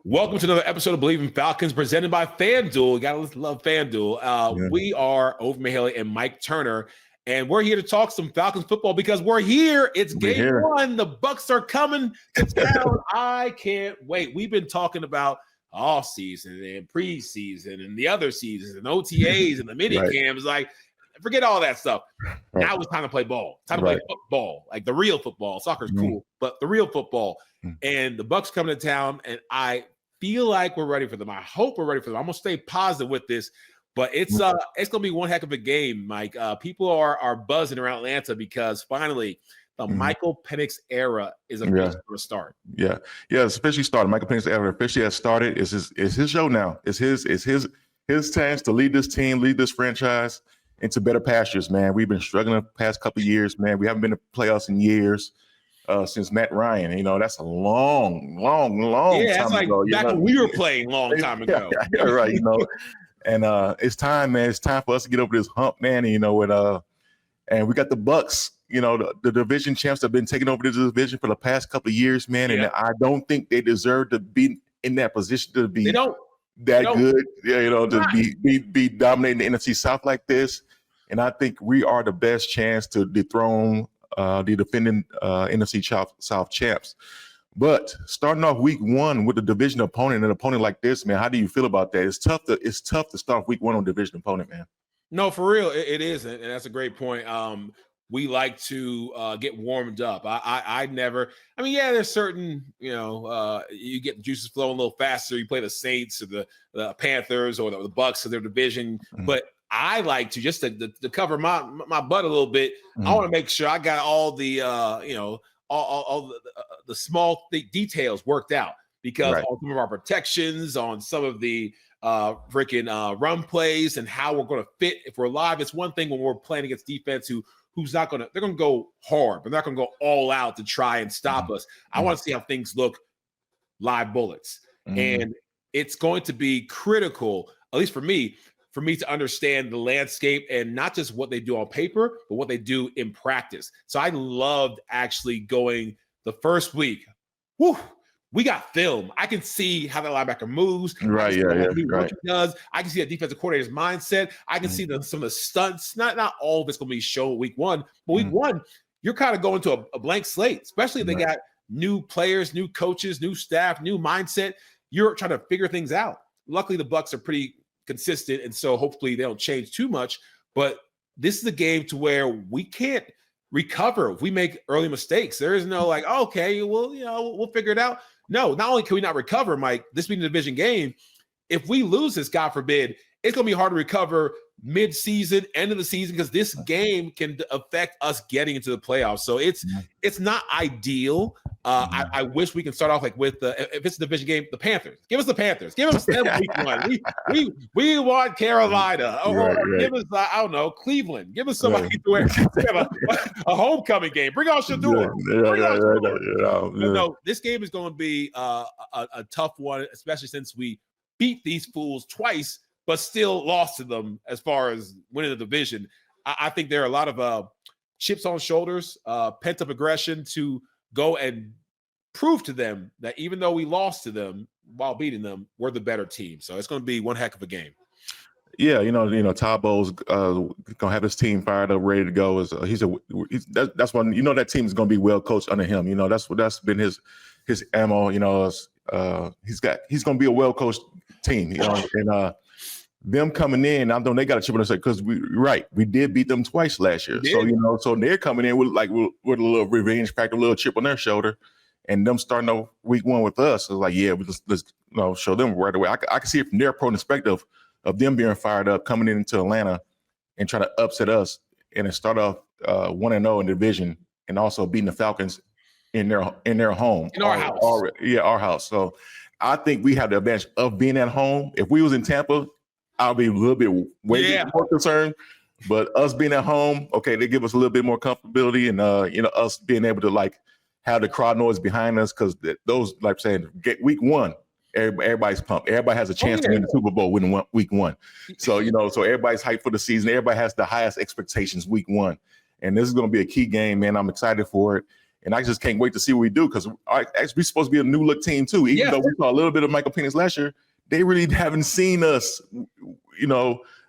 Welcome to another episode of Believe in Falcons presented by FanDuel. You gotta love FanDuel. We are Ovie and Mike Turner, and we're here to talk some Falcons football because we're here. It's game one. The Bucs are coming to town. I can't wait. We've been talking about off season and preseason and the other seasons and OTAs and the mini camps. Like, forget all that stuff. Now it's time to play ball. Time to play football, like the real football. Soccer's cool, but the real football. And the Bucs coming to town, and I feel like we're ready for them. I hope we're ready for them. I'm gonna stay positive with this, but it's gonna be one heck of a game, Mike. People are buzzing around Atlanta because finally the Michael Penix era is officially going to start. Yeah, it's officially started. Michael Penix era officially has started. It's his show now. It's his chance to lead this team, lead this franchise into better pastures, man. We've been struggling the past couple of years, man. We haven't been to playoffs in years. Since Matt Ryan, that's a long time like ago. Back when we were playing long time ago. Right, and it's time, man. It's time for us to get over this hump, man. And, and we got the Bucs, the division champs have been taking over this division for the past couple of years, man. And I don't think they deserve to be in that position to be good, to be dominating the NFC South like this. And I think we are the best chance to dethrone the defending NFC South champs. But starting off week one with a division opponent, an opponent like this, man, how do you feel about that? It's tough to start week one on a division opponent, man. No, for real, it is, and that's a great point. We like to get warmed up. There's certain, you get the juices flowing a little faster. You play the Saints or the Panthers or the Bucs of their division, but I like to just to cover my butt a little bit. I want to make sure I got all the all the small details worked out because on some of our protections, on some of the run plays, and how we're going to fit if we're live. It's one thing when we're playing against defense who's not going to. They're going to go hard, but they're not going to go all out to try and stop us. I want to see how things look live bullets, and it's going to be critical, at least for me to understand the landscape and not just what they do on paper, but what they do in practice. So I loved actually going the first week. We got film. I can see how that linebacker moves. What he does. I can see a defensive coordinator's mindset. I can see some of the stunts. Not all of it's going to be shown week one, but week one, you're kind of going to a blank slate, especially if they got new players, new coaches, new staff, new mindset. You're trying to figure things out. Luckily, the Bucs are pretty consistent, and so hopefully they don't change too much, but this is a game to where we can't recover if we make early mistakes. There is no we'll figure it out. No, not only can we not recover, Mike, this being a division game, if we lose this, God forbid, it's going to be hard to recover mid-season, end of the season, because this game can affect us getting into the playoffs. So it's not ideal. I wish we can start off with if it's a division game, the Panthers. Give us the Panthers. Give us them week one. We want Carolina. Give us I don't know, Cleveland. Give us somebody to where we have a homecoming game. Bring on Shador. No, this game is going to be a tough one, especially since we beat these fools twice, but still lost to them as far as winning the division. I think there are a lot of chips on shoulders, pent-up aggression to go and prove to them that even though we lost to them while beating them, we're the better team. So it's going to be one heck of a game. Yeah, Todd Bowles gonna have his team fired up, ready to go. That's one. That team is gonna be well coached under him. That's been his ammo. He's gonna be a well coached team. And them coming in, I know they got a chip on their side because we did beat them twice last year. So so they're coming in with a little revenge factor, a little chip on their shoulder, and them starting off week one with us. It's let's show them right away. I can see it from their perspective of them being fired up, coming into Atlanta and try to upset us and start off 1-0 in the division, and also beating the Falcons in their home, in our house. Our house. So I think we have the advantage of being at home. If we was in Tampa, I'll be a little bit more concerned. But us being at home, they give us a little bit more comfortability, and us being able to have the crowd noise behind us, because those, like saying, get week one, everybody's pumped. Everybody has a chance to win the Super Bowl winning week one. So so everybody's hyped for the season. Everybody has the highest expectations week one, and this is going to be a key game, man. I'm excited for it. And I just can't wait to see what we do because we're supposed to be a new look team too. Even though we saw a little bit of Michael Penix last year, they really haven't seen us,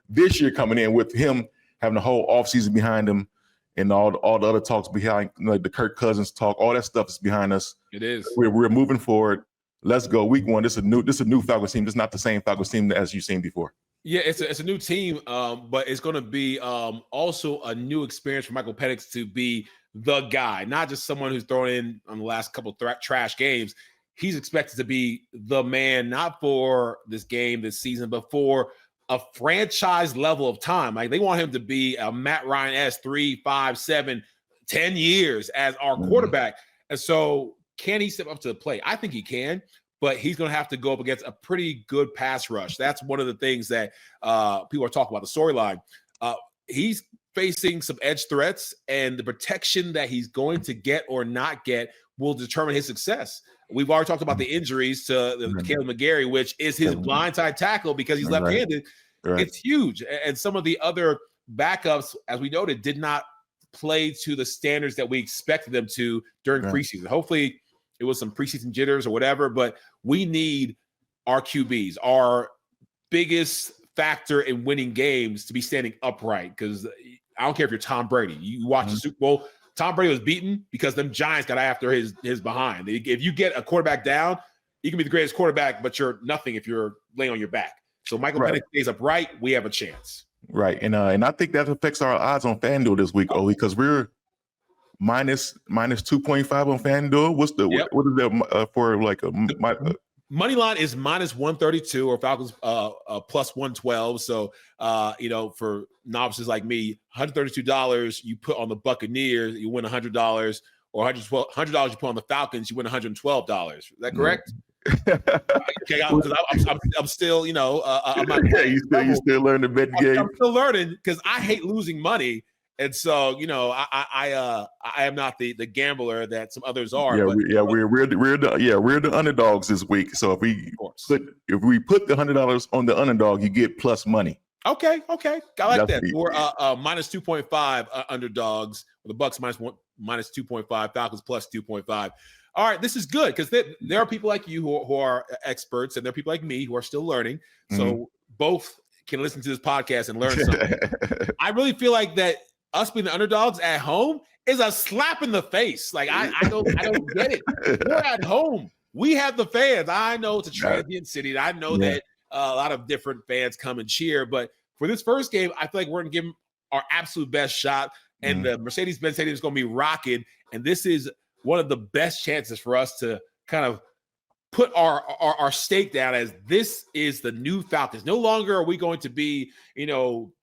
this year coming in with him having the whole offseason behind him and all the other talks behind, the Kirk Cousins talk, all that stuff is behind us. It is. We're moving forward. Let's go. Week 1. This is a new Falcons team. This is not the same Falcons team as you've seen before. Yeah, it's a new team, but it's going to be also a new experience for Michael Penix to be the guy, not just someone who's thrown in on the last couple of trash games. He's expected to be the man, not for this game, this season, but for a franchise level of time. Like they want him to be a Matt Ryan 3, 5, 7, 10 years as our quarterback. And so can he step up to the plate? I think he can, but he's going to have to go up against a pretty good pass rush. That's one of the things that people are talking about, the storyline. He's facing some edge threats, and the protection that he's going to get or not get will determine his success. We've already talked about the injuries to Caleb McGarry, which is his blindside tackle because he's left-handed. Right. It's huge. And some of the other backups, as we noted, did not play to the standards that we expected them to during preseason. Hopefully it was some preseason jitters or whatever, but we need our QBs, our biggest factor in winning games, to be standing upright, because I don't care if you're Tom Brady. You watch the Super Bowl, Tom Brady was beaten because them Giants got after his behind. If you get a quarterback down, you can be the greatest quarterback, but you're nothing if you're laying on your back. So Michael Penix stays upright, we have a chance. Right. And I think that affects our odds on FanDuel this week, because we're minus 2.5 on FanDuel. What is that for like money line is minus 132, or Falcons plus 112. So for novices like me, $132 you put on the Buccaneers, you win $100, or $100 you put on the Falcons, you win $112. Is that correct? Okay, I'm still, I'm not. Yeah, you still learning to bet the game. I'm still learning because I hate losing money. And so, I am not the gambler that some others are. We're the underdogs this week. So if we put the $100 on the underdog, you get plus money. Okay, I like that. We're minus 2.5 underdogs. The Bucks minus 2.5, Falcons plus 2.5. All right, this is good because there are people like you who are experts, and there are people like me who are still learning. So both can listen to this podcast and learn something. I really feel like that us being the underdogs at home is a slap in the face. Like I don't get it. We're at home. We have the fans. I know it's a transient city. I know that a lot of different fans come and cheer. But for this first game, I feel like we're going to give them our absolute best shot. And the Mercedes-Benz Stadium is going to be rocking. And this is one of the best chances for us to kind of put our stake down as this is the new Falcons. No longer are we going to be,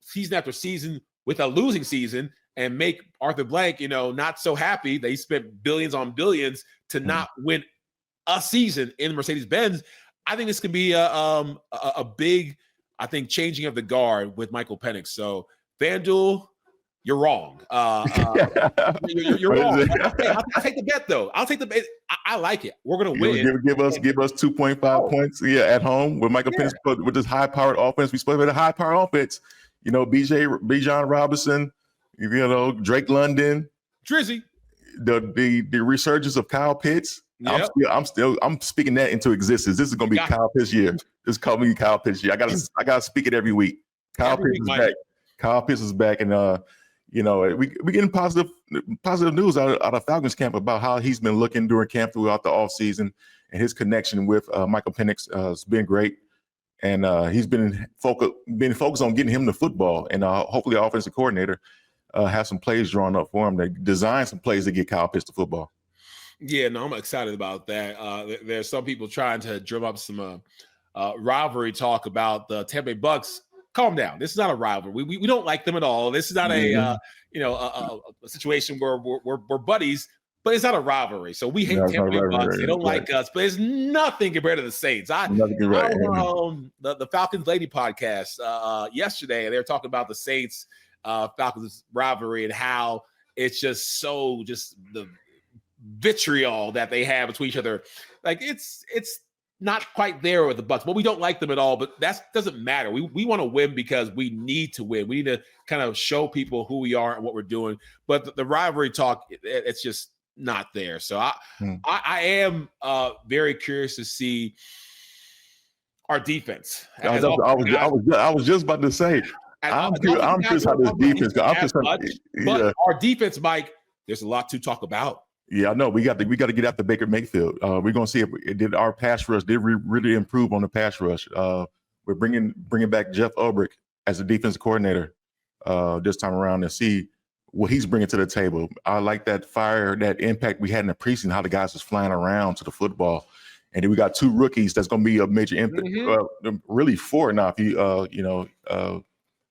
season after season with a losing season and make Arthur Blank, not so happy that he spent billions on billions to not win a season in Mercedes-Benz. I think this can be a big, changing of the guard with Michael Penix. So FanDuel, you're wrong. You're wrong. I'll take the bet, though. I'll take the bet. I like it. We're going to win. Give us 2.5 points at home with Michael Penix with this high-powered offense. We supposed to have a high-powered offense. Bijan Robinson, Drake London, Drizzy, the resurgence of Kyle Pitts. Yep. I'm speaking that into existence. This is going to be Kyle Pitts year. This is called me Kyle Pitts year. I gotta speak it every week. Kyle Pitts is back. Kyle Pitts is back, and we getting positive news out of Falcons camp about how he's been looking during camp throughout the offseason, and his connection with Michael Penix has been great. And he's been focused on getting him the football, and hopefully, our offensive coordinator have some plays drawn up for him to design some plays to get Kyle Pitts the football. Yeah, no, I'm excited about that. There's some people trying to drum up some rivalry talk about the Tampa Bay Bucks. Calm down. This is not a rivalry. We don't like them at all. This is not a situation where we're buddies. But it's not a rivalry. So we hate Tampa Bay Bucks. They don't like us, but it's nothing compared to the Saints. The Falcons Lady podcast yesterday, they were talking about the Saints Falcons rivalry and how it's just the vitriol that they have between each other. Like it's not quite there with the Bucks, but we don't like them at all. But that doesn't matter. We want to win because we need to win. We need to kind of show people who we are and what we're doing. But the rivalry talk, it's just not there. So I Hmm. I am very curious to see our defense. I was just about to say, I'm curious how this defense goes. But our defense, Mike, there's a lot to talk about. Yeah, I know. We got to get after Baker Mayfield. We're gonna see if our pass rush did really improve on the pass rush. We're bringing back Jeff Ulbrich as the defensive coordinator this time around and see what he's bringing to the table. I like that fire, that impact we had in the preseason, how the guys was flying around to the football. And then we got 2 rookies that's going to be a major impact. Really 4 now if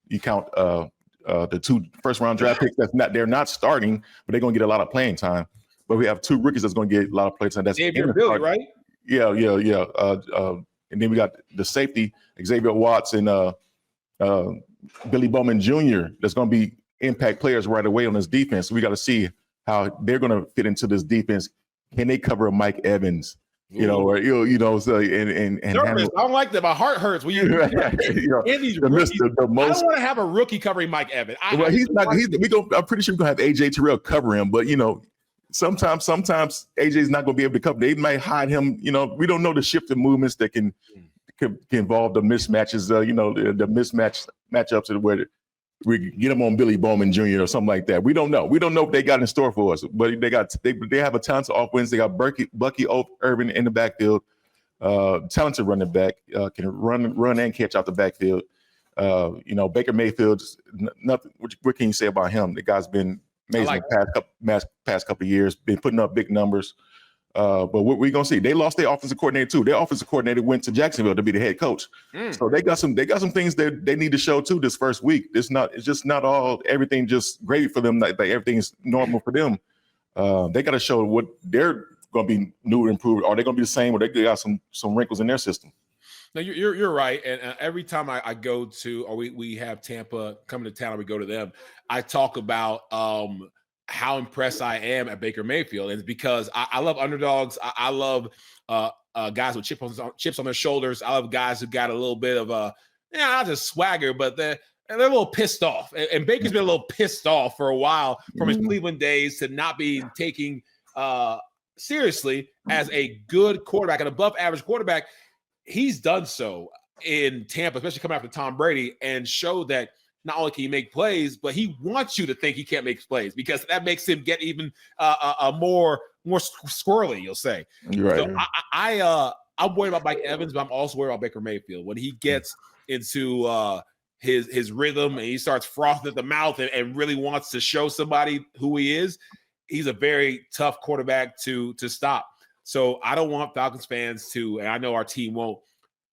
you count the 2 first-round draft picks. They're not starting, but they're going to get a lot of playing time. But we have 2 rookies that's going to get a lot of playing time. That's Xavier Billy, right? Yeah. And then we got the safety, Xavier Watts and Billy Bowman Jr. That's going to be impact players right away on this defense. We got to see how they're going to fit into this defense. Can they cover Mike Evans? So and nervous. I don't like that. My heart hurts when you these rookies. I don't want to have a rookie covering Mike Evans. I'm pretty sure we're gonna have AJ Terrell cover him, but sometimes AJ's not gonna be able to cover. They might hide him. We don't know the shifting movements that can involve the mismatches. The mismatch matchups where we get them on Billy Bowman Jr. or something like that. We don't know. We don't know what they got in store for us, but they have a talented offense. They got Bucky Irvin in the backfield, talented running back, can run and catch out the backfield. Baker Mayfield's nothing. What can you say about him? The guy's been amazing past couple of years, been putting up big numbers. But what we're gonna see, they lost their offensive coordinator too. Their offensive coordinator went to Jacksonville to be the head coach. So they got some things that they need to show too this first week. It's just not all everything just great for them. Like everything's normal for them. They got to show what they're gonna be new and improved. Are they gonna be the same, or they got some wrinkles in their system? No, you're right. And every time I go to, or we have Tampa coming to town, or we go to them, I talk about how impressed I am at Baker Mayfield. And it's because I love underdogs. I love guys with chips on their shoulders. I love guys who got a little bit of not just swagger, but they're a little pissed off. And Baker's been a little pissed off for a while from his Cleveland days to not be taking seriously as a good quarterback, an above average quarterback. He's done so in Tampa, especially coming after Tom Brady, and showed that not only can he make plays, but he wants you to think he can't make plays because that makes him get even more squirrely, you'll say. You're right. So I'm worried about Mike Evans, but I'm also worried about Baker Mayfield. When he gets into his rhythm and he starts frothing at the mouth and really wants to show somebody who he is, he's a very tough quarterback to stop. So I don't want Falcons fans to, and I know our team won't,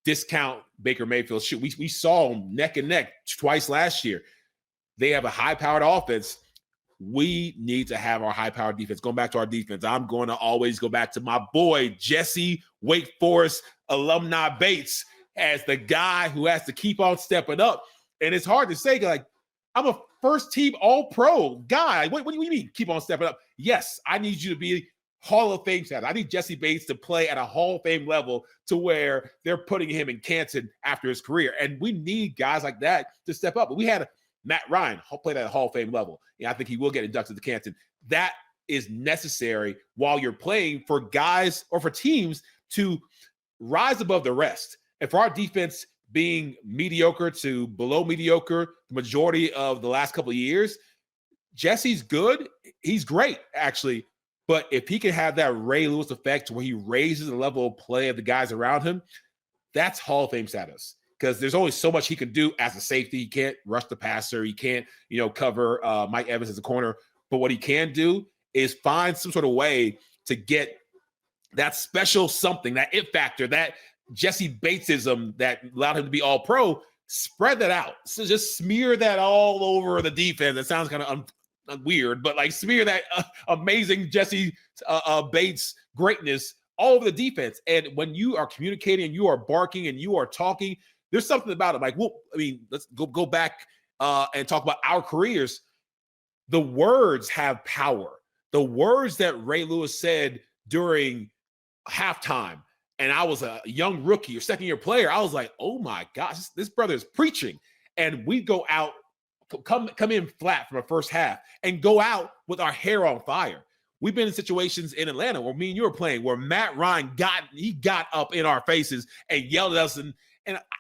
discount Baker Mayfield. We saw him neck and neck twice last year. They have a high-powered offense. We need to have our high-powered defense. Going back to our defense, I'm going to always go back to my boy, Jesse Wake Forest alumni Bates, as the guy who has to keep on stepping up. And it's hard to say, like, I'm a first-team all-pro guy. What do you mean keep on stepping up? Yes, I need you to be Hall of Fame status. I need Jesse Bates to play at a Hall of Fame level to where they're putting him in Canton after his career. And we need guys like that to step up. But we had Matt Ryan play at a Hall of Fame level. I think he will get inducted to Canton. That is necessary while you're playing for guys or for teams to rise above the rest. And for our defense being mediocre to below mediocre the majority of the last couple of years, Jesse's good. He's great, actually. But if he can have that Ray Lewis effect where he raises the level of play of the guys around him, that's Hall of Fame status. Because there's only so much he can do as a safety. He can't rush the passer. He can't, cover Mike Evans as a corner. But what he can do is find some sort of way to get that special something, that it factor, that Jesse Batesism that allowed him to be all pro. Spread that out. So just smear that all over the defense. That sounds kind of weird, but like smear that amazing Jesse Bates greatness all over the defense. And when you are communicating and you are barking and you are talking, there's something about it. Like, let's go back and talk about our careers. The words have power. The words that Ray Lewis said during halftime, and I was a young rookie or second-year player, I was like, oh my gosh, this brother is preaching. And we go out, come in flat from the first half and go out with our hair on fire. we've been in situations in Atlanta where me and you were playing where Matt Ryan got up in our faces and yelled at us, and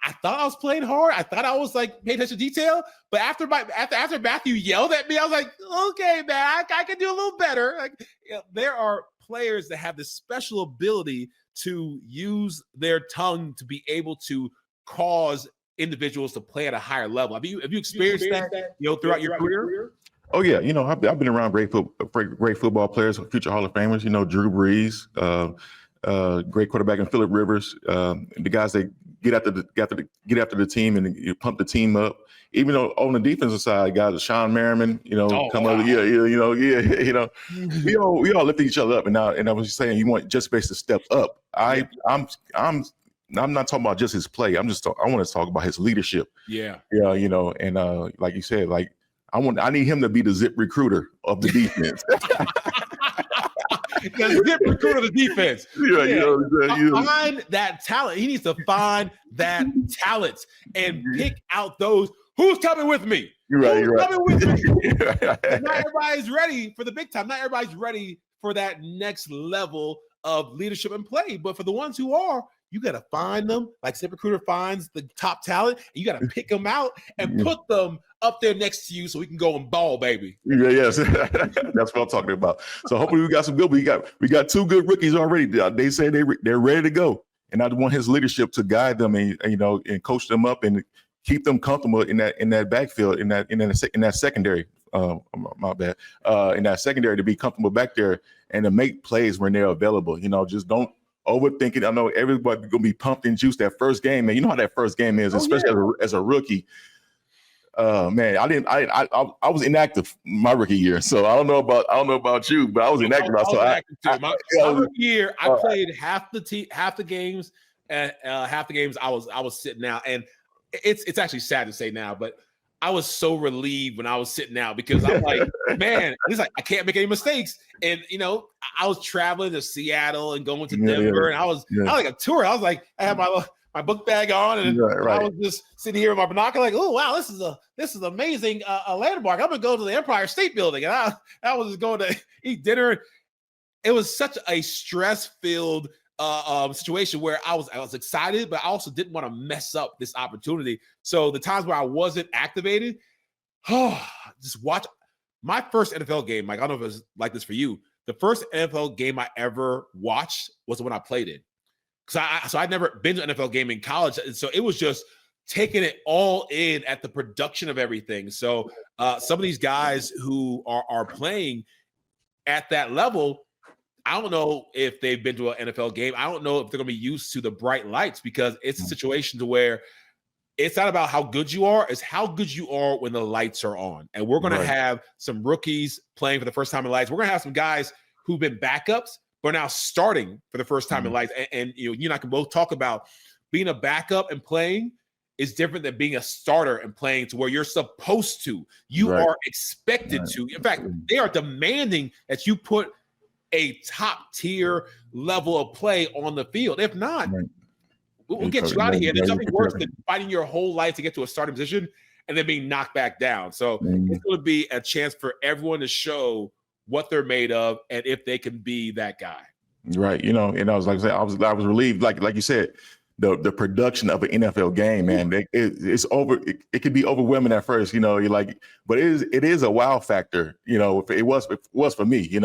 I thought I was playing hard. I thought I was like paying attention to detail. But after Matthew yelled at me, I was like, okay, man, I can do a little better. Like, there are players that have this special ability to use their tongue to be able to cause individuals to play at a higher level. Have you experienced that throughout your career? Oh yeah, I've been around great football players, future Hall of Famers. Drew Brees, great quarterback, and Phillip Rivers. The guys that get after the team and you pump the team up. Even though on the defensive side, guys, Sean Merriman, we all lift each other up. And I was just saying, you want just Space to step up. I'm not talking about just his play. I want to talk about his leadership. Yeah. Yeah. And like you said, like I need him to be the ZipRecruiter of the defense. The ZipRecruiter of the defense. Find that talent. He needs to find that talent and pick out those. Who's coming with me? Coming with me? Not everybody's ready for the big time. Not everybody's ready for that next level of leadership and play. But for the ones who are, you got to find them. Like ZipRecruiter finds the top talent. And you got to pick them out and put them up there next to you so we can go and ball, baby. Yes, that's what I'm talking about. So hopefully we got some good. We got two good rookies already. They say they're ready to go, and I want his leadership to guide them and and coach them up and keep them comfortable in that backfield in that secondary. My bad. In that secondary, to be comfortable back there and to make plays when they're available. Just don't overthink it. I know everybody's gonna be pumped and juiced that first game, man. You know how that first game is, especially as a rookie. Man, I was inactive my rookie year, so I don't know about you, but I was inactive. My rookie year, I played half the games, and half the games I was sitting out, and it's actually sad to say now, but I was so relieved when I was sitting out because I'm like, man, it's like I can't make any mistakes. And I was traveling to Seattle and going to Denver, and I was like a tour. I was like, I had my book bag on, and I was just sitting here with my binocular, like, oh wow, this is amazing landmark. I'm gonna go to the Empire State Building, and I was just going to eat dinner. It was such a stress-filled situation where I was excited, but I also didn't want to mess up this opportunity. So the times where I wasn't activated, just watch my first NFL game. Mike, I don't know if it was like this for you. The first NFL game I ever watched was the one I played in. So I'd never been to an NFL game in college. And so it was just taking it all in at the production of everything. So some of these guys who are playing at that level, I don't know if they've been to an NFL game. I don't know if they're going to be used to the bright lights, because it's a situation to where it's not about how good you are. It's how good you are when the lights are on. And we're going to have some rookies playing for the first time in lights. We're going to have some guys who've been backups, but now starting for the first time in life. And you and I can both talk about being a backup and playing is different than being a starter and playing to where you're supposed to. You are expected to. In fact, they are demanding that you put a top tier level of play on the field. If not, we'll get you out of here. There's nothing worse than fighting your whole life to get to a starting position and then being knocked back down. So it's going to be a chance for everyone to show what they're made of and if they can be that guy. Right. And I was like, I was relieved. Like you said, the production of an NFL game, man, it's over. It could be overwhelming at first, you're like, but it is a wow factor. It was for me,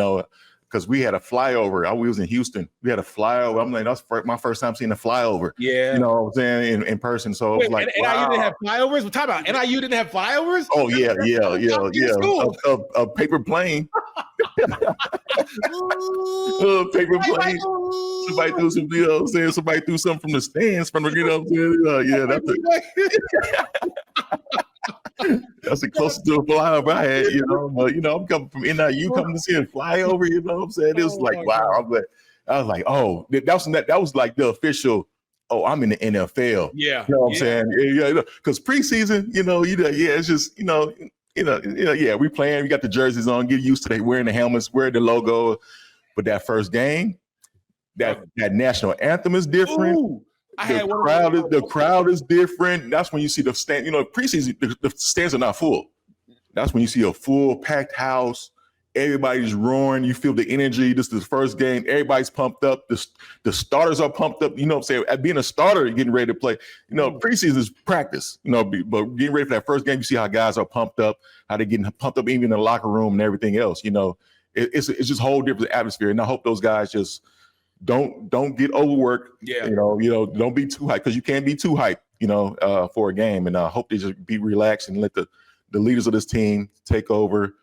because we had a flyover. We was in Houston. We had a flyover. I'm like, that's my first time seeing a flyover. Yeah. You know what I'm saying, in person. So it was like, and wow. NIU didn't have flyovers? Well, talk about NIU didn't have flyovers? Oh, yeah. A paper plane. Paper plane. Somebody threw some, somebody threw something from the stands from that's the closest to a flyover I had, but I'm coming from NIU, coming to see a flyover, you know what I'm saying? It was like, wow. I was like, oh, that was like the official, oh, I'm in the NFL. Yeah. You know what I'm saying? Yeah, because preseason, it's just, we playing, we got the jerseys on, get used to wearing the helmets, wearing the logo. But that first game, that national anthem is different. Ooh. The crowd is different. That's when you see the stand. Preseason, the stands are not full. That's when you see a full packed house. Everybody's roaring. You feel the energy. This is the first game. Everybody's pumped up. The starters are pumped up. You know what I'm saying? At being a starter, you're getting ready to play. You know, preseason is practice. You know, but getting ready for that first game, you see how guys are pumped up, how they're getting pumped up even in the locker room and everything else. You know, it's just a whole different atmosphere. And I hope those guys just don't get overworked. Yeah. You know, don't be too hyped, because you can't be too hyped, you know, for a game. And I hope they just be relaxed and let the leaders of this team take over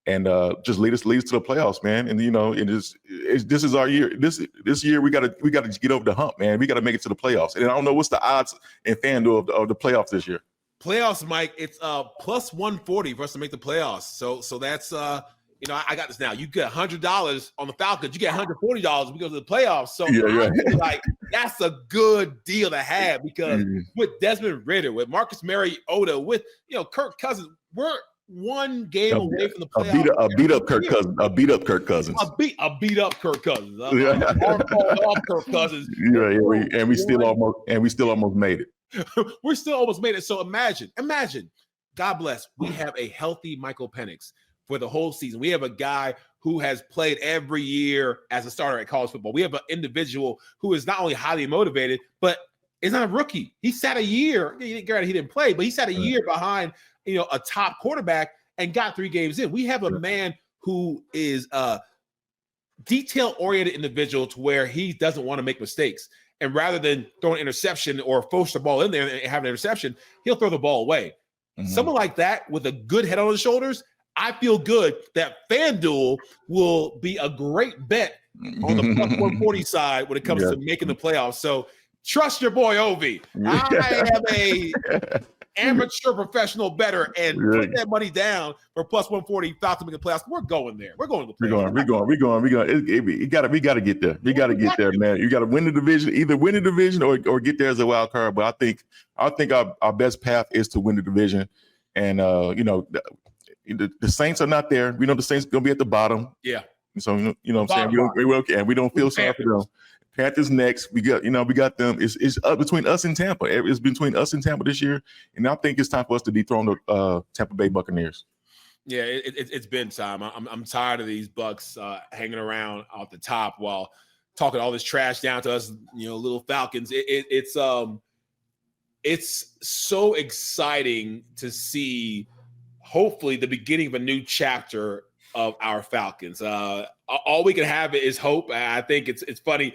and just lead us to the playoffs, man. And you know, this is our year. This year we gotta get over the hump, man. We gotta make it to the playoffs. And I don't know what's the odds in FanDuel of the playoffs this year. Playoffs, Mike, it's plus 140 for us to make the playoffs. So that's you know, I got this now. You get $100 on the Falcons. You get $140 because of the playoffs. So like that's a good deal to have, because with Desmond Ridder, with Marcus Mariota, with Kirk Cousins, we're one game away from the playoffs. A beat up Kirk Cousins. A beat up Kirk Cousins. A beat up Kirk Cousins. Off Kirk Cousins. And we still almost made it. We're still almost made it. So imagine, God bless, we have a healthy Michael Penix for the whole season. We have a guy who has played every year as a starter at college football. We have an individual who is not only highly motivated, but is not a rookie. He sat a year. Granted, he didn't play, but he sat a year behind a top quarterback and got 3 games in. We have a man who is a detail-oriented individual to where he doesn't want to make mistakes. And rather than throw an interception or force the ball in there and have an interception, he'll throw the ball away. Someone like that with a good head on his shoulders, I feel good that FanDuel will be a great bet on the plus 140 side when it comes to making the playoffs. So trust your boy Ovie. I am a amateur professional bettor, and put that money down for plus 140 Falcons to make the playoffs. We're going there. We're going to the playoffs. We're going. We got to get there. We got to get there, man. You got to win the division, either win the division or get there as a wild card. But I think our best path is to win the division. And the Saints are not there. We know the Saints are going to be at the bottom. Yeah. So what I'm saying. We don't feel sorry for them. Panthers next. We got them. It's up between us and Tampa. It's between us and Tampa this year, and I think it's time for us to dethrone the Tampa Bay Buccaneers. Yeah, it's been time. I'm tired of these Bucs hanging around off the top while talking all this trash down to us, little Falcons. It's so exciting to see. Hopefully, the beginning of a new chapter of our Falcons. All we can have is hope. I think it's funny.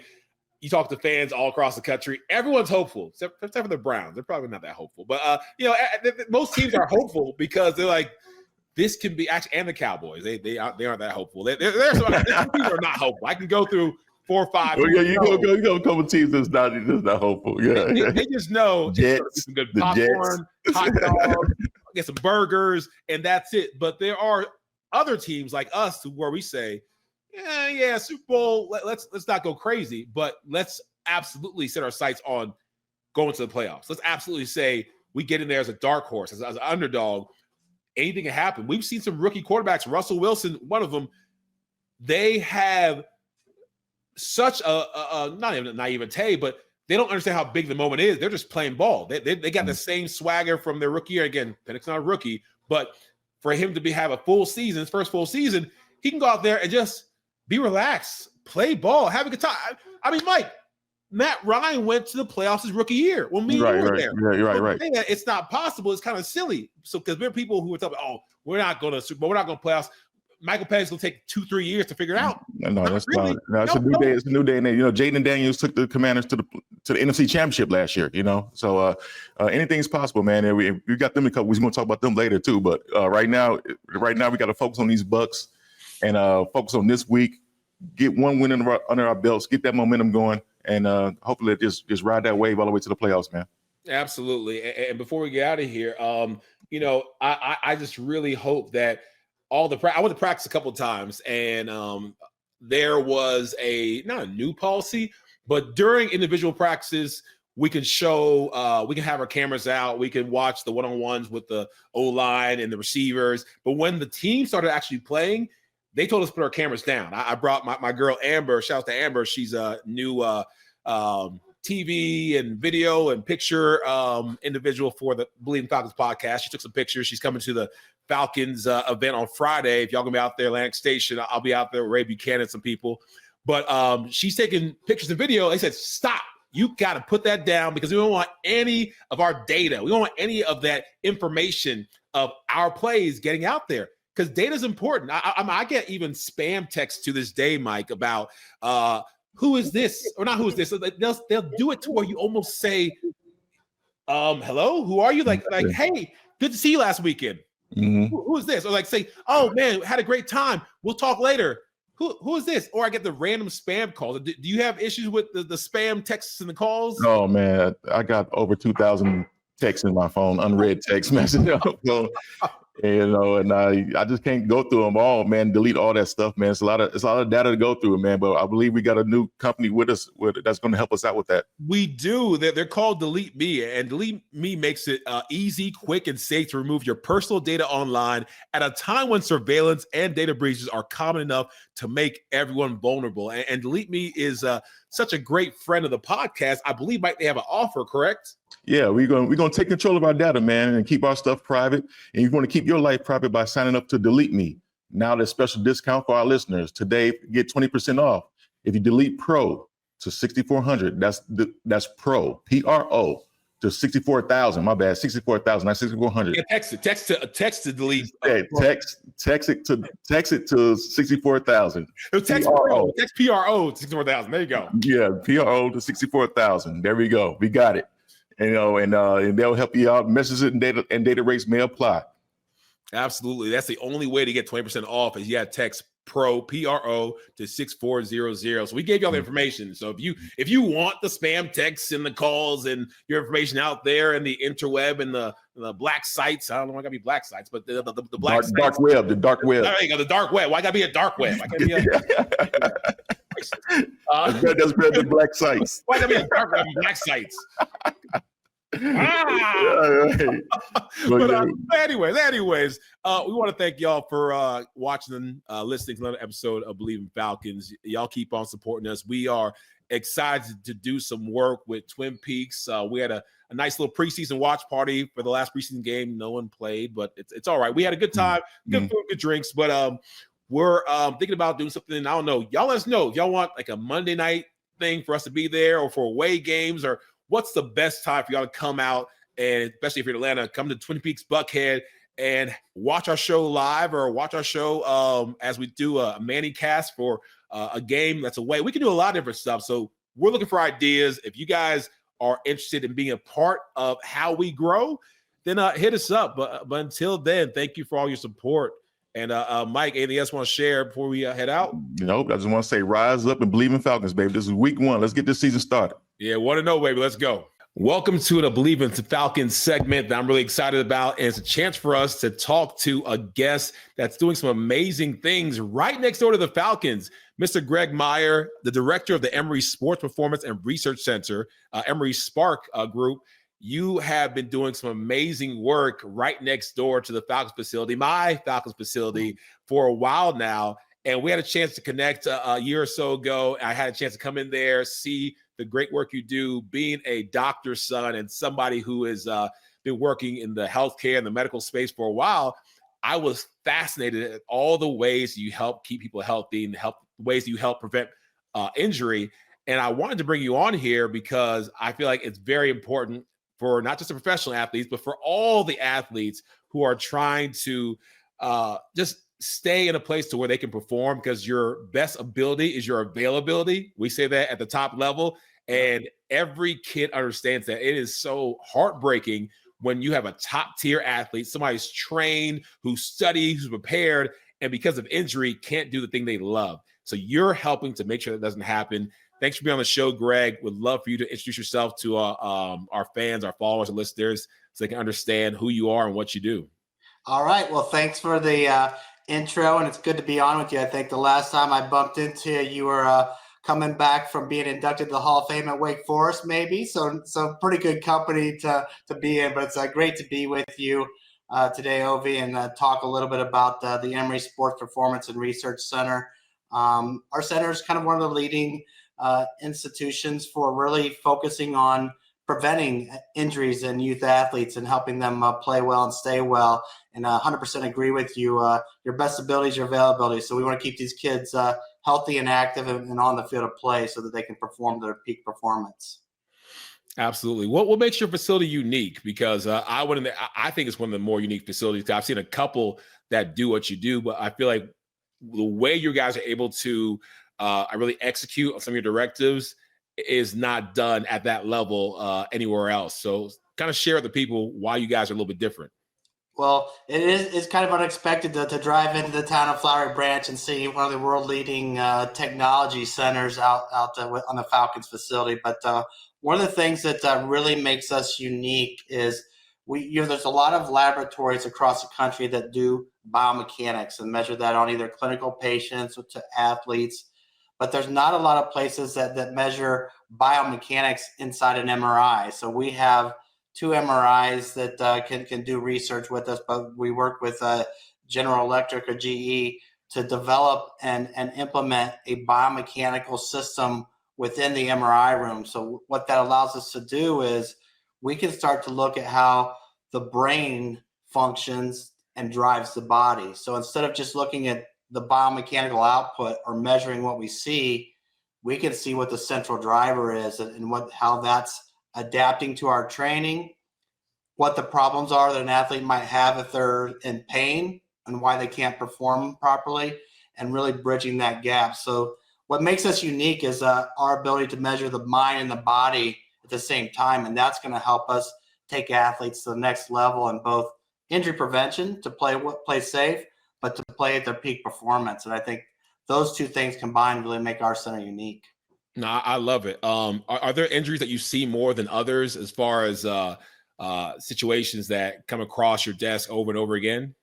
You talk to fans all across the country. Everyone's hopeful, except for the Browns. They're probably not that hopeful. But, most teams are hopeful because they're like, this can be actually, and the Cowboys. They aren't that hopeful. There's some teams are not hopeful. I can go through 4 or 5. You go a couple teams that's not hopeful. Yeah. They just know Jets, some good popcorn, hot dogs, get some burgers, and that's it. But there are other teams like us where we say, yeah, Super Bowl, let's not go crazy, but let's absolutely set our sights on going to the playoffs. Let's absolutely say we get in there as a dark horse, as an underdog. Anything can happen. We've seen some rookie quarterbacks, Russell Wilson, one of them. They have such a not even naivete, but they don't understand how big the moment is. They're just playing ball. They got the same swagger from their rookie year. Again, Penix not a rookie, but for him to have a full season, his first full season, he can go out there and just be relaxed, play ball, have a good time. I mean, Mike, Matt Ryan went to the playoffs his rookie year when we were there. Yeah, you're right. It's not possible. It's kind of silly. So because there are people who are telling me, we're not going to Super Bowl, we're not going to playoffs. Michael Penix will take 2-3 years to figure it out. No, that's really. No, it's a new day. It's a new day and age. Jaden Daniels took the Commanders to the NFC Championship last year. So anything's possible, man. And we got them a couple. We're going to talk about them later too. But right now we got to focus on these Bucs and focus on this week. Get one win under our belts. Get that momentum going, and hopefully just ride that wave all the way to the playoffs, man. Absolutely. And before we get out of here, I just really hope that. I went to practice a couple of times, and there was not a new policy, but during individual practices, we can show, we can have our cameras out, we can watch the one-on-ones with the O-line and the receivers. But when the team started actually playing, they told us to put our cameras down. I brought my girl Amber. Shout out to Amber. She's a new TV and video and picture individual for the Believe in Falcons podcast. She took some pictures. She's coming to the Falcons event on Friday. If y'all gonna be out there, Atlantic Station, I'll be out there with Ray Buchanan and some people. But she's taking pictures and video. They said, stop. You got to put that down because we don't want any of our data. We don't want any of that information of our plays getting out there because data is important. I get even spam texts to this day, Mike, about who is this or not who is this. They'll do it to where you almost say, hello, who are you? Like, hey, good to see you last weekend. Mm-hmm. Who is this? Or like say, oh man, had a great time. We'll talk later. Who is this? Or I get the random spam calls. Do you have issues with the spam texts and the calls? Oh man, I got over 2,000 texts in my phone, unread text messages. And I just can't go through them all, man. Delete all that stuff, man. It's a lot of data to go through, man. But I believe we got a new company with us that's going to help us out with that. We do. They're called Delete Me, and Delete Me makes it easy, quick, and safe to remove your personal data online at a time when surveillance and data breaches are common enough to make everyone vulnerable. And Delete Me is such a great friend of the podcast. I believe, Mike, they have an offer, correct? Yeah, we're gonna take control of our data, man, and keep our stuff private. And you want to keep your life private by signing up to Delete Me. Now there's special discount for our listeners. Today, get 20% off. If you delete Pro to 6,400, that's Pro, Pro to 64,000. My bad, 64,000, not 6,400. Yeah, text to delete. Text it to 64,000. Text PRO. Text PRO to 64,000. There you go. Yeah, PRO to 64,000. There we go. We got it. And they'll help you out. Messages and data rates may apply. Absolutely. That's the only way to get 20% off is you got text PRO to 6400. So we gave you all the information. So if you want the spam texts and the calls and your information out there and the interweb and the black sites, I don't know why it gotta be black sites, but the black sites. Dark web, the dark web. There you go, the dark web. Why gotta be a dark web? Why gotta be that's better than black sites. Why gotta be a dark web and black sites? But anyways, we want to thank y'all for watching and listening to another episode of Believe in Falcons. Y'all keep on supporting us. We are excited to do some work with Twin Peaks. We had a nice little preseason watch party for the last preseason game. No one played, but it's all right. We had a good time, good food, good drinks. But we're thinking about doing something. I don't know. Y'all let us know if y'all want like a Monday night thing for us to be there, or for away games, or what's the best time for y'all to come out, and especially if you're in Atlanta, come to Twin Peaks Buckhead and watch our show live, or watch our show as we do a Manny cast for a game that's away. We can do a lot of different stuff. So we're looking for ideas. If you guys are interested in being a part of how we grow, then hit us up. But until then, thank you for all your support. And Mike, anything else you want to share before we head out? Nope. I just want to say, rise up and believe in Falcons, baby. This is week 1. Let's get this season started. Yeah, want to know, baby. Let's go. Welcome to the Believe in Falcons segment that I'm really excited about. And it's a chance for us to talk to a guest that's doing some amazing things right next door to the Falcons. Mr. Greg Myer, the director of the Emory Sports Performance and Research Center, Emory Spark Group. You have been doing some amazing work right next door to the Falcons facility, my Falcons facility, for a while now. And we had a chance to connect a year or so ago. I had a chance to come in there, see the great work you do, being a doctor's son and somebody who has been working in the healthcare and the medical space for a while. I was fascinated at all the ways you help keep people healthy and ways you help prevent injury. And I wanted to bring you on here because I feel like it's very important for not just the professional athletes, but for all the athletes who are trying to just stay in a place to where they can perform, because your best ability is your availability. We say that at the top level, and every kid understands that. It is so heartbreaking when you have a top tier athlete, somebody who's trained, who studies, who's prepared, and because of injury can't do the thing they love. So you're helping to make sure that doesn't happen. Thanks for being on the show, Greg. Would love for you to introduce yourself to our fans, our followers, and listeners, so they can understand who you are and what you do. All right. Well, thanks for the intro, and it's good to be on with you. I think the last time I bumped into you, you were coming back from being inducted to the Hall of Fame at Wake Forest, maybe. So pretty good company to be in. But it's great to be with you today, Ovie, and talk a little bit about the Emory Sports Performance and Research Center. Our center is kind of one of the leading institutions for really focusing on preventing injuries in youth athletes and helping them play well and stay well. And 100% agree with you. Your best ability is your availability. So we want to keep these kids healthy and active and on the field of play so that they can perform their peak performance. Absolutely. What makes your facility unique? Because I think it's one of the more unique facilities. I've seen a couple that do what you do, but I feel like the way you guys are able to really execute on some of your directives is not done at that level anywhere else. So kind of share with the people why you guys are a little bit different. Well, it's kind of unexpected to drive into the town of Flowery Branch and see one of the world-leading technology centers out on the Falcons facility. But one of the things that really makes us unique is there's a lot of laboratories across the country that do biomechanics and measure that on either clinical patients or to athletes. But there's not a lot of places that measure biomechanics inside an MRI. So we have 2 MRIs that can do research with us, but we work with General Electric or GE to develop and implement a biomechanical system within the MRI room. So what that allows us to do is we can start to look at how the brain functions and drives the body. So instead of just looking at the biomechanical output or measuring what we see, we can see what the central driver is and how that's adapting to our training, what the problems are that an athlete might have if they're in pain and why they can't perform properly, and really bridging that gap. So what makes us unique is our ability to measure the mind and the body at the same time, and that's going to help us take athletes to the next level in both injury prevention, to play safe, but to play at their peak performance. And I think those 2 things combined really make our center unique. No, I love it. Are there injuries that you see more than others as far as situations that come across your desk over and over again?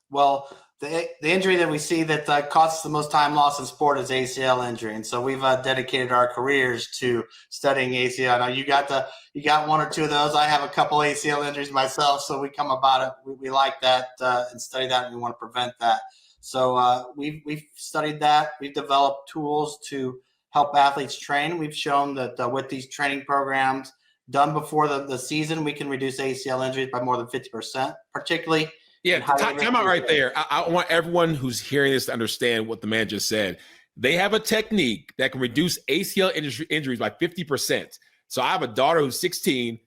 Well, the injury that we see that causes the most time lost in sport is ACL injury, and so we've dedicated our careers to studying ACL. Now you got 1 or 2 of those. I have a couple ACL injuries myself, so we come about it. We like that and study that, and we want to prevent that. So we've studied that. We've developed tools to help athletes train. We've shown that with these training programs done before the season, we can reduce ACL injuries by more than 50%, particularly. Yeah, time out right there. I want everyone who's hearing this to understand what the man just said. They have a technique that can reduce ACL injuries by 50%. So I have a daughter who's 16,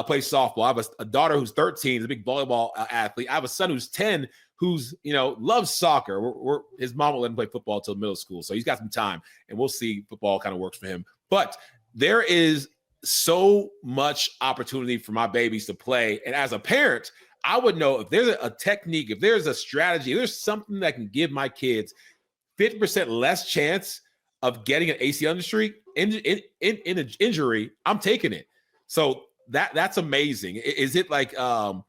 plays softball. I have a daughter who's 13, is a big volleyball athlete. I have a son who's 10, who's loves soccer. His mom will let him play football until middle school, so he's got some time, and we'll see football kind of works for him. But there is so much opportunity for my babies to play, and as a parent, I would know if there's a technique, if there's a strategy, if there's something that can give my kids 50% less chance of getting an ACL injury, I'm taking it. So that's amazing. Is it like a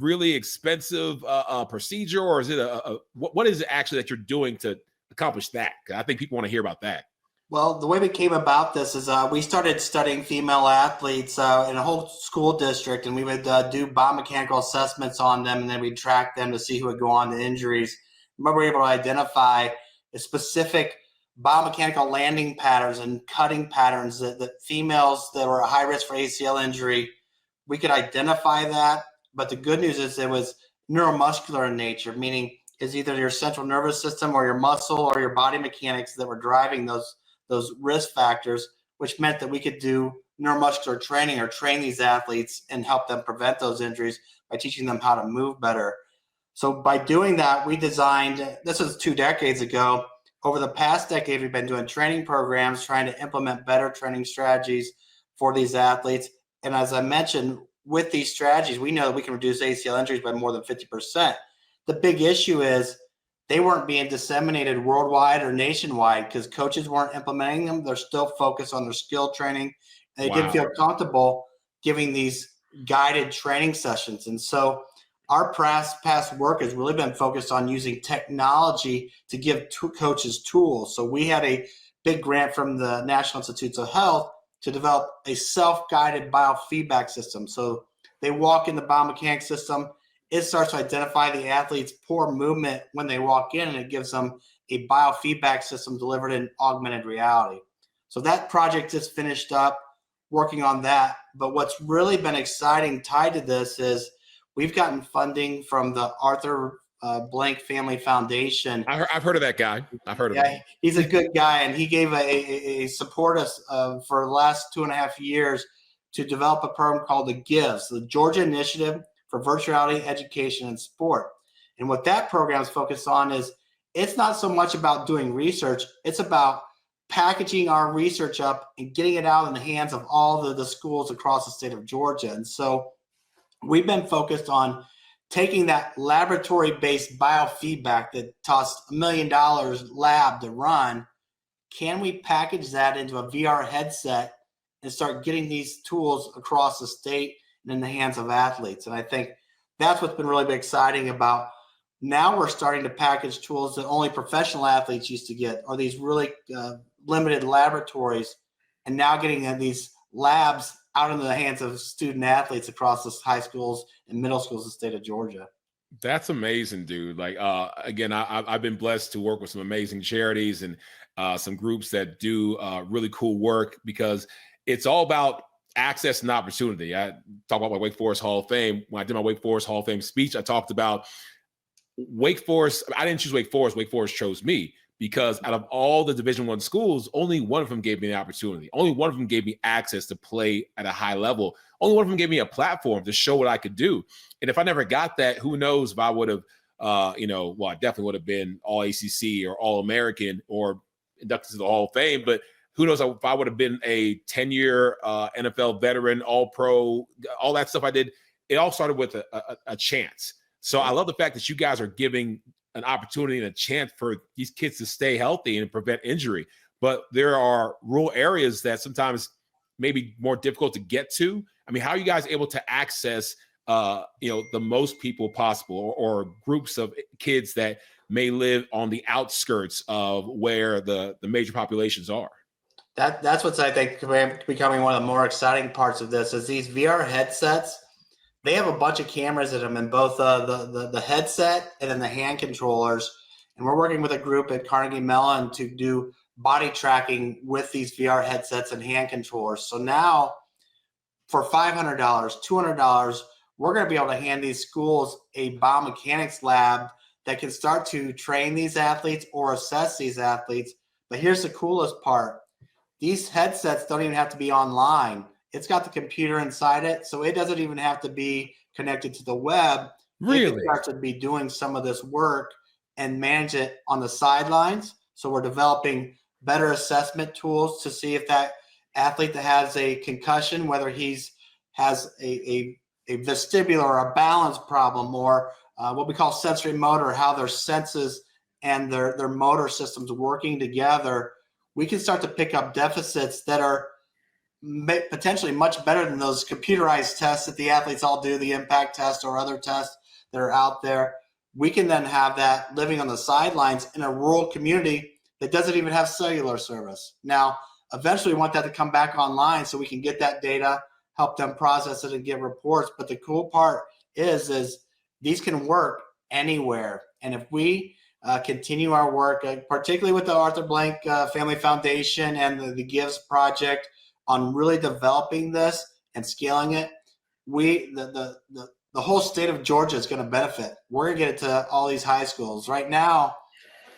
really expensive procedure, or is it what is it actually that you're doing to accomplish that? I think people want to hear about that. Well, the way we came about this is we started studying female athletes in a whole school district, and we would do biomechanical assessments on them, and then we'd track them to see who would go on to injuries. We were able to identify a specific biomechanical landing patterns and cutting patterns that females that were at high risk for ACL injury, we could identify that. But the good news is it was neuromuscular in nature, meaning it's either your central nervous system or your muscle or your body mechanics that were driving those risk factors, which meant that we could do neuromuscular training or train these athletes and help them prevent those injuries by teaching them how to move better. So by doing that, we designed, this was 2 decades ago. Over the past decade, we've been doing training programs, trying to implement better training strategies for these athletes. And as I mentioned, with these strategies, we know that we can reduce ACL injuries by more than 50%. The big issue is they weren't being disseminated worldwide or nationwide because coaches weren't implementing them. They're still focused on their skill training. And they didn't feel comfortable giving these guided training sessions. And so our past work has really been focused on using technology to give coaches tools. So we had a big grant from the National Institutes of Health to develop a self-guided biofeedback system. So they walk in the biomechanics system. It starts to identify the athlete's poor movement when they walk in, and it gives them a biofeedback system delivered in augmented reality. So that project just finished up, working on that. But what's really been exciting tied to this is we've gotten funding from the Arthur Blank Family Foundation. I've heard of that guy. I've heard of him. He's a good guy, and he gave a support us for the last 2.5 years to develop a program called the GIVES, the Georgia Initiative for Virtuality Education and Sport. And what that program is focused on is it's not so much about doing research, it's about packaging our research up and getting it out in the hands of all the schools across the state of Georgia. And so we've been focused on taking that laboratory-based biofeedback that costs $1 million lab to run. Can we package that into a VR headset and start getting these tools across the state and in the hands of athletes? And I think that's what's been really exciting about now we're starting to package tools that only professional athletes used to get, or these really limited laboratories, and now getting these labs out into the hands of student athletes across the high schools and middle schools in the state of Georgia. That's amazing, dude. Like, again, I've been blessed to work with some amazing charities and some groups that do really cool work, because it's all about access and opportunity. I talk about my Wake Forest Hall of Fame. When I did my Wake Forest Hall of Fame speech, I talked about Wake Forest. I didn't choose Wake Forest. Wake Forest chose me, because out of all the Division I schools, only one of them gave me the opportunity. Only one of them gave me access to play at a high level. Only one of them gave me a platform to show what I could do. And if I never got that, who knows if I would have, I definitely would have been all ACC or all American or inducted to the Hall of Fame. But who knows if I would have been a 10-year NFL veteran, all pro, all that stuff I did. It all started with a chance. So I love the fact that you guys are giving an opportunity and a chance for these kids to stay healthy and prevent injury. But there are rural areas that sometimes may be more difficult to get to. I mean, how are you guys able to access, the most people possible, or groups of kids that may live on the outskirts of where the major populations are? That's what's, I think, becoming one of the more exciting parts of this is these VR headsets. They have a bunch of cameras in them in both the headset and then the hand controllers. And we're working with a group at Carnegie Mellon to do body tracking with these VR headsets and hand controllers. So now for $500, $200, we're going to be able to hand these schools a biomechanics lab that can start to train these athletes or assess these athletes. But here's the coolest part. These headsets don't even have to be online. It's got the computer inside it, so it doesn't even have to be connected to the web. Really? It can start to be doing some of this work and manage it on the sidelines. So we're developing better assessment tools to see if that athlete that has a concussion, whether has a vestibular or a balance problem, or what we call sensory motor, how their senses and their motor systems working together, we can start to pick up deficits that are potentially much better than those computerized tests that the athletes all do, the impact test or other tests that are out there. We can then have that living on the sidelines in a rural community that doesn't even have cellular service. Now, eventually we want that to come back online so we can get that data, help them process it and get reports. But the cool part is these can work anywhere. And if we continue our work, particularly with the Arthur Blank Family Foundation and the GIVES project, on really developing this and scaling it, the whole state of Georgia is going to benefit. We're going to get it to all these high schools. Right now,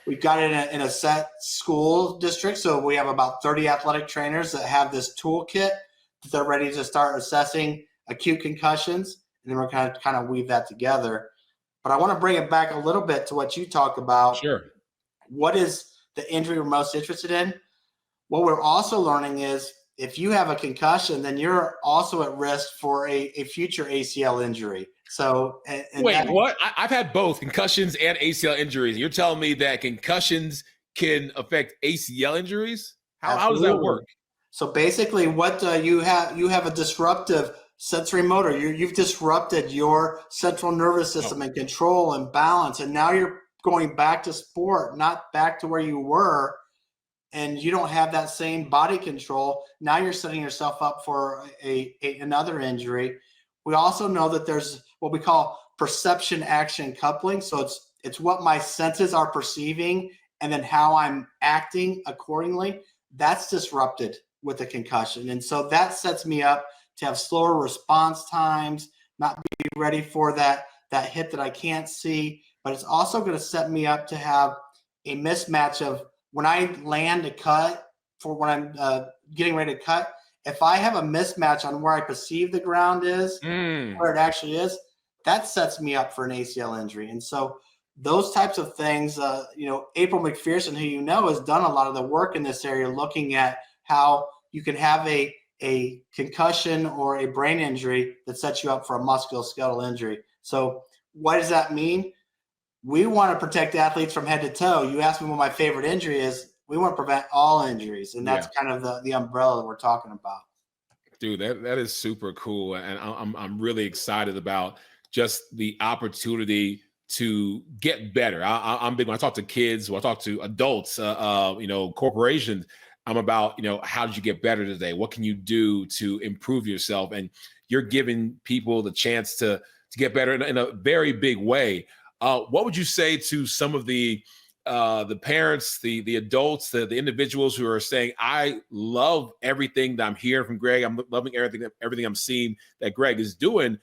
we've got it in a set school district, so we have about 30 athletic trainers that have this toolkit that they're ready to start assessing acute concussions, and then we're going to kind of weave that together. But I want to bring it back a little bit to what you talked about. Sure. What is the injury we're most interested in? What we're also learning is if you have a concussion, then you're also at risk for a future ACL injury. So, wait, what? I've had both concussions and ACL injuries. You're telling me that concussions can affect ACL injuries? How does that work? So basically, what you have a disruptive sensory motor. You've disrupted your central nervous system and control and balance, and now you're going back to sport, not back to where you were. And you don't have that same body control. Now you're setting yourself up for another injury. We also know that there's what we call perception action coupling. So it's what my senses are perceiving and then how I'm acting accordingly. that's disrupted with a concussion. And so that sets me up to have slower response times, not be ready for that hit that I can't see. But it's also going to set me up to have a mismatch of when I land a cut for when I'm getting ready to cut. If I have a mismatch on where I perceive the ground is, where it actually is, that sets me up for an ACL injury. And so those types of things, April McPherson, who you know, has done a lot of the work in this area, looking at how you can have a concussion or a brain injury that sets you up for a musculoskeletal injury. So what does that mean? We want to protect athletes from head to toe. You asked me what my favorite injury is. We want to prevent all injuries, and that's kind of the umbrella that we're talking about. Dude, that is super cool, and I'm really excited about just the opportunity to get better. I'm big when I talk to kids, when I talk to adults, corporations. I'm about, how did you get better today? What can you do to improve yourself? And you're giving people the chance to get better in a very big way. What would you say to some of the parents, the adults, the individuals who are saying, I love everything that I'm hearing from Greg. I'm loving everything I'm seeing that Greg is doing.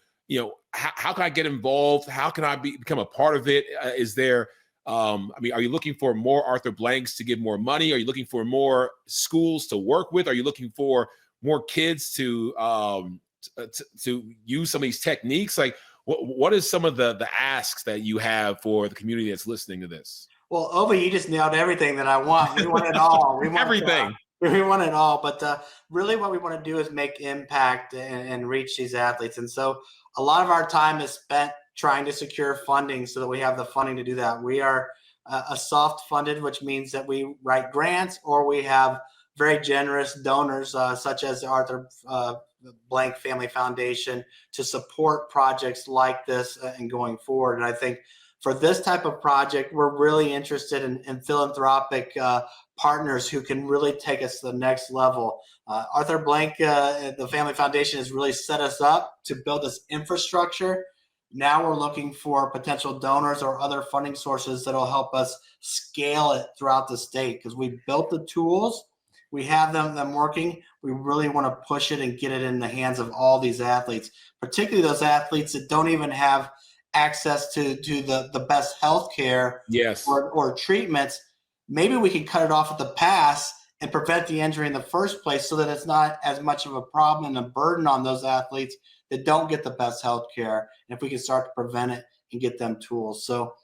How can I get involved? How can I become a part of it? Is there, are you looking for more Arthur Blanks to give more money? Are you looking for more schools to work with? Are you looking for more kids to use some of these techniques? Like, what is some of the asks that you have for the community that's listening to this? Well, Ovie, you just nailed everything that I want. We want it all. We want everything. We want it all. But really what we want to do is make impact and reach these athletes. And so a lot of our time is spent trying to secure funding so that we have the funding to do that. We are a soft funded, which means that we write grants, or we have very generous donors such as the Arthur Blank Family Foundation to support projects like this and going forward. And I think for this type of project, we're really interested in philanthropic partners who can really take us to the next level. Arthur Blank, the Family Foundation, has really set us up to build this infrastructure. Now we're looking for potential donors or other funding sources that will help us scale it throughout the state, because we built the tools. We have them working. We really want to push it and get it in the hands of all these athletes, particularly those athletes that don't even have access to the best health care or treatments. Maybe we can cut it off at the pass and prevent the injury in the first place, so that it's not as much of a problem and a burden on those athletes that don't get the best health care. And if we can start to prevent it and get them tools. So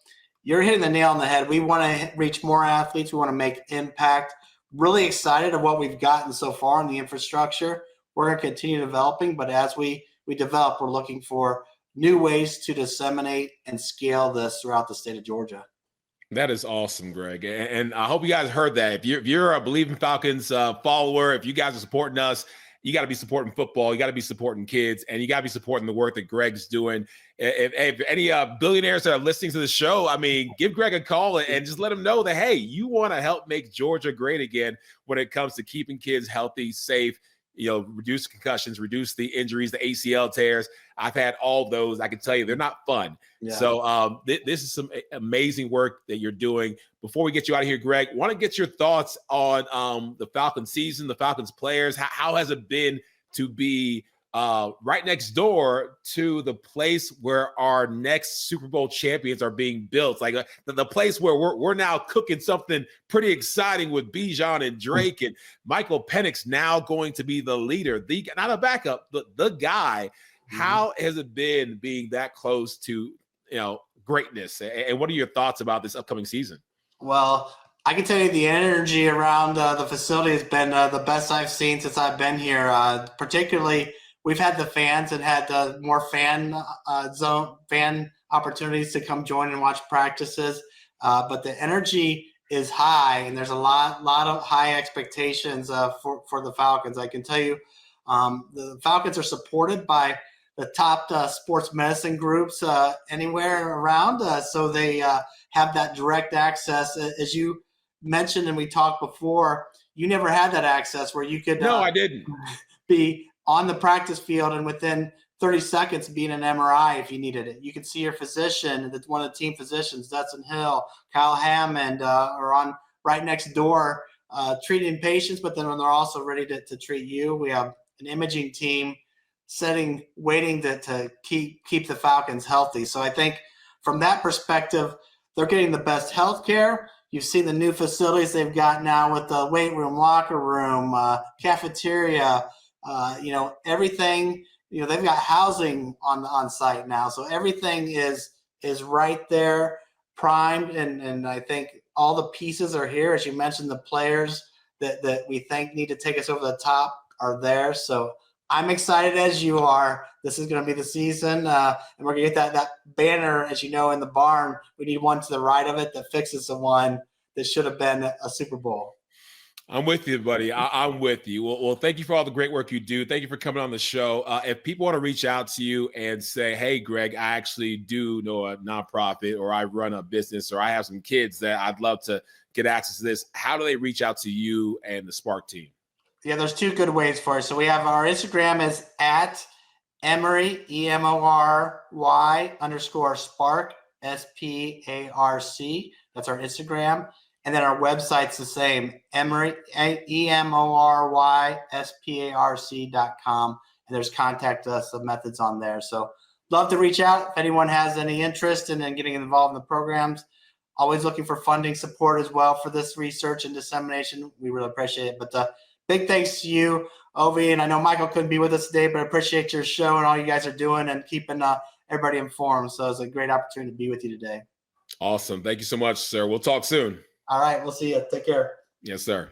you're hitting the nail on the head. We want to reach more athletes. We want to make impact. Really excited of what we've gotten so far in the infrastructure. We're going to continue developing, but as we develop, we're looking for new ways to disseminate and scale this throughout the state of Georgia. That is awesome, Greg. And I hope you guys heard that. If you're a Believe in Falcons follower, if you guys are supporting us, you got to be supporting football. You got to be supporting kids, and you got to be supporting the work that Greg's doing. If any billionaires that are listening to the show, give Greg a call and just let him know that, hey, you want to help make Georgia great again when it comes to keeping kids healthy, safe, reduce concussions, reduce the injuries, the ACL tears. I've had all those. I can tell you they're not fun. Yeah. So this is some amazing work that you're doing. Before we get you out of here, Greg, want to get your thoughts on the Falcons season, the Falcons players. How has it been to be right next door to the place where our next Super Bowl champions are being built? Like the place where we're now cooking something pretty exciting with Bijan and Drake and Michael Penix now going to be the leader, not a backup, the guy. How has it been being that close to, greatness? And what are your thoughts about this upcoming season? Well, I can tell you the energy around the facility has been the best I've seen since I've been here. Particularly, we've had the fans and had more fan opportunities to come join and watch practices. But the energy is high, and there's a lot of high expectations for the Falcons. I can tell you the Falcons are supported by the top sports medicine groups anywhere around. So they have that direct access. As you mentioned and we talked before, you never had that access where you could I didn't be on the practice field and within 30 seconds be in an MRI if you needed it. You could see your physician, that's one of the team physicians, Dutson Hill, Kyle Hammond, are on right next door treating patients, but then when they're also ready to treat you, we have an imaging team waiting to keep the Falcons healthy. So I think from that perspective, they're getting the best health care. You've seen the new facilities they've got now with the weight room, locker room, cafeteria, everything. They've got housing on site now. So everything is right there, primed, and I think all the pieces are here. As you mentioned, the players that we think need to take us over the top are there. So I'm excited as you are. This is going to be the season, and we're going to get that banner, as you know, in the barn. We need one to the right of it that fixes the one that should have been a Super Bowl. I'm with you, buddy. I'm with you. Well, thank you for all the great work you do. Thank you for coming on the show. If people want to reach out to you and say, hey, Greg, I actually do know a nonprofit, or I run a business, or I have some kids that I'd love to get access to this, how do they reach out to you and the Spark team? Yeah, there's two good ways for us. So we have our Instagram is at Emory, EMORY _Spark, SPARC. That's our Instagram. And then our website's the same, Emory, EMORYSPARC.com. And there's contact us, the methods on there. So love to reach out if anyone has any interest in getting involved in the programs. Always looking for funding support as well for this research and dissemination. We really appreciate it. But big thanks to you, Ovie. And I know Michael couldn't be with us today, but I appreciate your show and all you guys are doing and keeping everybody informed. So it's a great opportunity to be with you today. Awesome. Thank you so much, sir. We'll talk soon. All right. We'll see you. Take care. Yes, sir.